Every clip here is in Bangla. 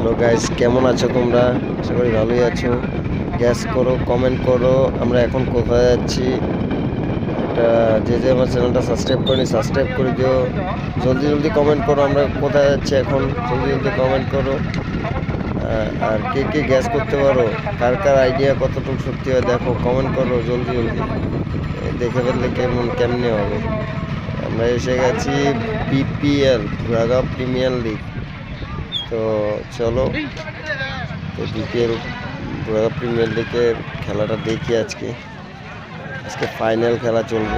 হ্যালো গাইস, কেমন আছো তোমরা? আশা করি ভালোই আছো। গ্যাস করো, কমেন্ট করো আমরা এখন কোথায় যাচ্ছি। একটা যে আমার চ্যানেলটা সাবস্ক্রাইব করেনি সাবস্ক্রাইব করে দিও। জলদি জলদি কমেন্ট করো আমরা কোথায় যাচ্ছি এখন, জলদি জলদি কমেন্ট করো। আর কে কে গ্যাস করতে পারো, কার কার আইডিয়া কতটুকু সত্যি হয় দেখো, কমেন্ট করো জলদি জলদি। দেখে ফেললে কেমনে হবে। আমরা এসে গেছি বিপিএল, ভুরাগাঁও প্রিমিয়ার লিগ। তো চলো বিপিএল ভুরাগাঁও প্রিমিয়ার লিগের খেলাটা দেখি। আজকে ফাইনাল খেলা চলবে।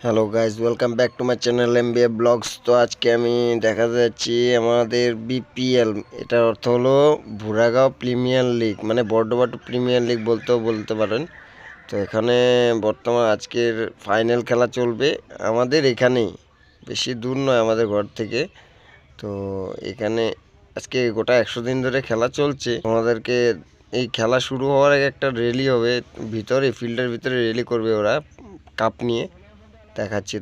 Hello guys, welcome back to my channel MBA blogs. তো আজকে আমি দেখা যাচ্ছি আমাদের বিপিএল, এটার অর্থ হলো ভুরাগাঁও প্রিমিয়ার লিগ, মানে বর্ডবাটু প্রিমিয়ার লিগ বলতে পারেন। তো এখানে বর্তমান আজকের ফাইনাল খেলা চলবে আমাদের এখানেই, বেশি দূর নয় আমাদের ঘর থেকে। তো এখানে আজকে গোটা 100 দিন ধরে খেলা চলছে। আমাদেরকে এই খেলা শুরু হওয়ার আগে একটা র্যালি হবে ভিতরে, ফিল্ডের ভিতরে র্যালি করবে ওরা কাপ নিয়ে। দেখাচ্ছি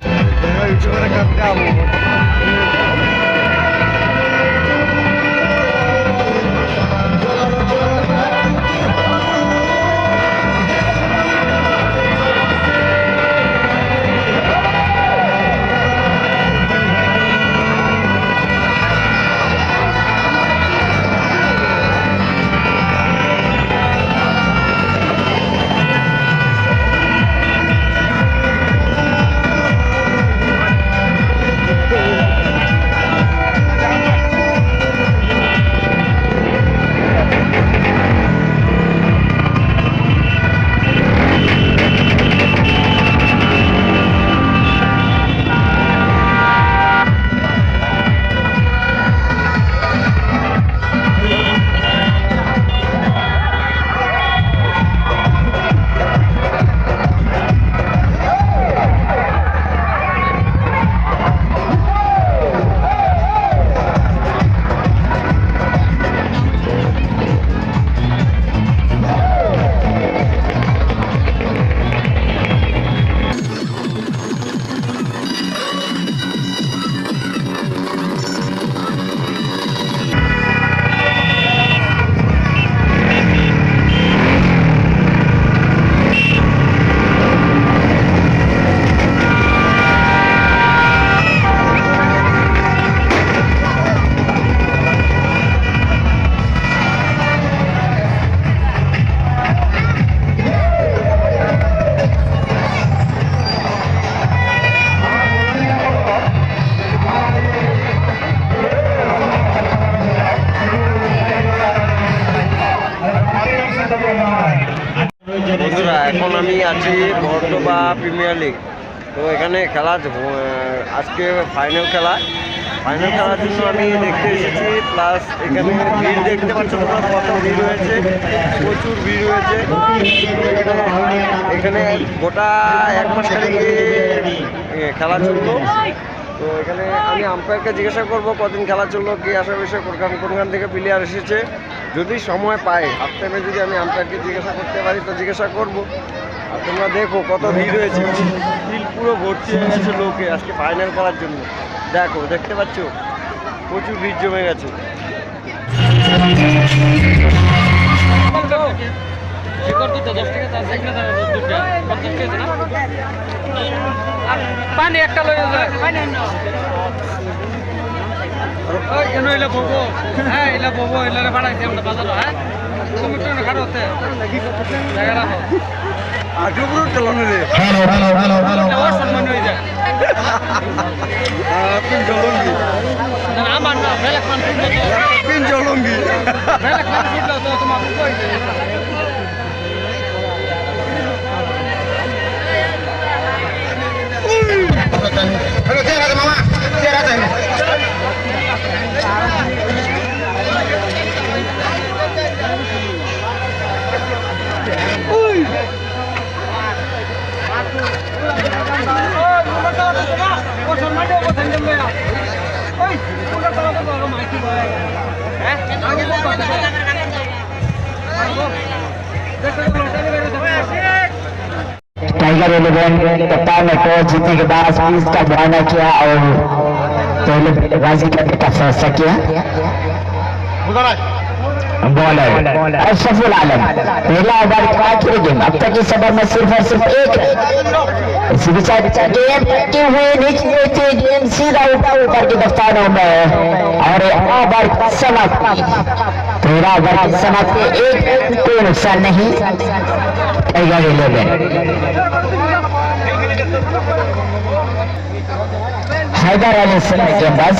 বন্ধুরা, এখন আমি আছি বর্ডবা প্রিমিয়ার লিগ। তো এখানে খেলা আজকে ফাইনাল খেলার জন্য আমি দেখতে এসেছি। প্লাস এখানে ভিড় দেখতে পাচ্ছ তোমরা, কত ভিড় হয়েছে, প্রচুর ভিড় হয়েছে। এখানে গোটা 1 মাস আগে খেলা চললো। তো এখানে আমি আম্পায়ারকে জিজ্ঞাসা করবো কদিন খেলা চললো, কি আসার বিষয়, কোনখান থেকে প্লেয়ার এসেছে। যদি সময় পাই হাফ টাইমে, যদি আমি আম্পায়ারকে জিজ্ঞাসা করতে পারি তো জিজ্ঞাসা করবো। আর তোমরা দেখো কত ভিড় হয়েছে, ফিল্ড পুরো ভর্তি হয়ে গেছে লোকে আজকে ফাইনাল খেলার জন্য। দেখো, দেখতে পাচ্ছ প্রচুর ভিড় জমে গেছে। পানি একটা লয়ে যায়, কেন এলা বলবো? হ্যাঁ এলা বলবো, এলারে বাড়াইছি আমরা বাজারো। হ্যাঁ তুমি তো খারাপ হতে জায়গা রাখো। সম্মান হয়ে যায় আমার না বেলেগ মানুষ জলঙ্গি বেলেগ মানুষ তো তোমার टाइगर 11 कप्तान ने टॉस जीतने के बाद स्पिन का मुआयना किया और पहले बल्लेबाजी करने का फैसला किया। बॉलर अशरफुल आलम पहला ओवर का आखिरी गेम, अब तक इस ओवर में सिर्फ और सिर्फ एक रन। इसी के साथ गेम करते हुए नीचे गेम सीधा ऊपर की दफ्तारों में और ओवर की समाप्ति। पहला ओवर की समाप्ति, एक कोई नुकसान नहीं। टाइगर 11 हैदर अली गेंदबाज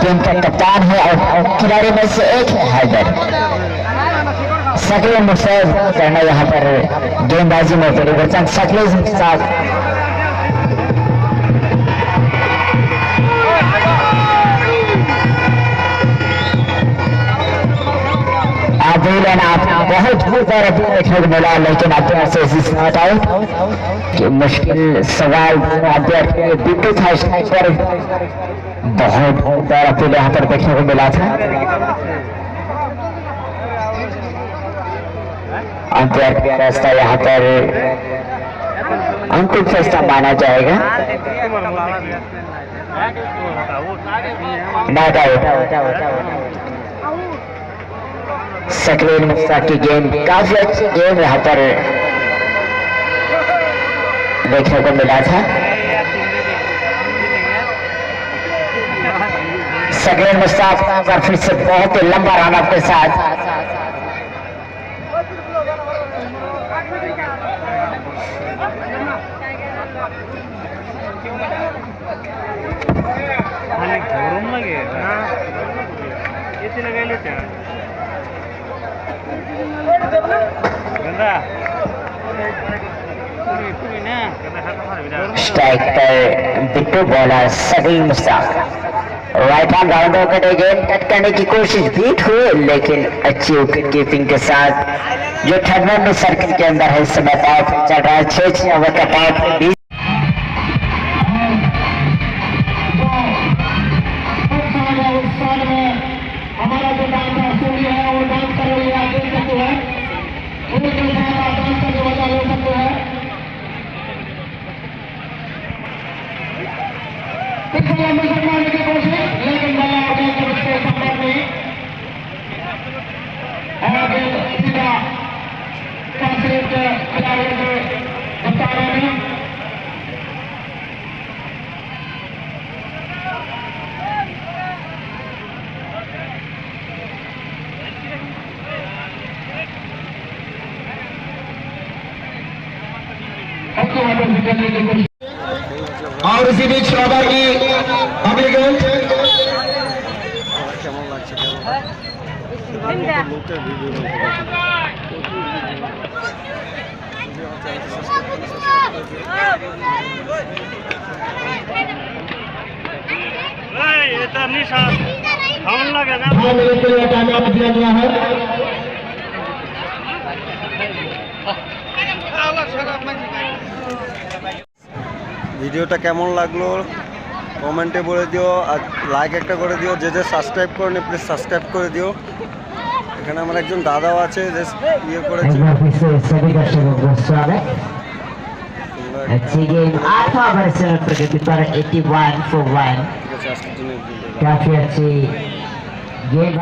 टीम का कप्तान है और खिलाड़ी में से एक है हैदर। शकील मुस्तैद करना यहाँ पर गेंदबाजी में परिवर्तन। शकील मुस्तैद आप बहुत देखने को मिला, लेकिन अभ्यार से नॉट आउट कि मुश्किल सवाल अभ्यार के लिए बिट्टू था पर बहुत बार अपील यहाँ पर देखने को मिला था। अभ्यार का रास्ता यहाँ पर अंतिम फैसला माना जाएगा। Not out. शकील मुस्तैद की गेंद काफी अच्छी गेंद यहाँ पर देखने को मिला था। शकील मुस्तैद पर फिर से बहुत ही लंबा रन अपने साथ। स्ट्राइक पर बिट्टू, बॉलर शकील मुस्तैद। राइट हैंड राउंडर के गेंद कट करने की कोशिश बीट हुई, लेकिन अच्छी विकेट कीपिंग के साथ जो थर्ड में सर्कल के अंदर है इस समय पावर चल रहा है। 6 ओवर का पावर हमारा जो डांस है वो डांस कर रही है, आप देख सकते हैं। उनके साथ आप डांस करके मजा ले सकते हैं। की कोशिश, लेकिन संपर्क नहीं और सीधा खिलाड़ियों के दफ्तारों में और इसी बीच श्रोता की अगली गेंद কেমন লাগছে टाइम दिया गया है। ভিডিওটা কেমন লাগলো কমেন্টে বলে দিও, আর লাইক একটা করে দিও। যে যে সাবস্ক্রাইব করেনি প্লিজ সাবস্ক্রাইব করে দিও। এখানে আমার একজন দাদাও আছে যে ইয়ে করেছে। अच्छी गेम 8 ओवर से प्रगति पर 81 for 1। काफी अच्छी गेम।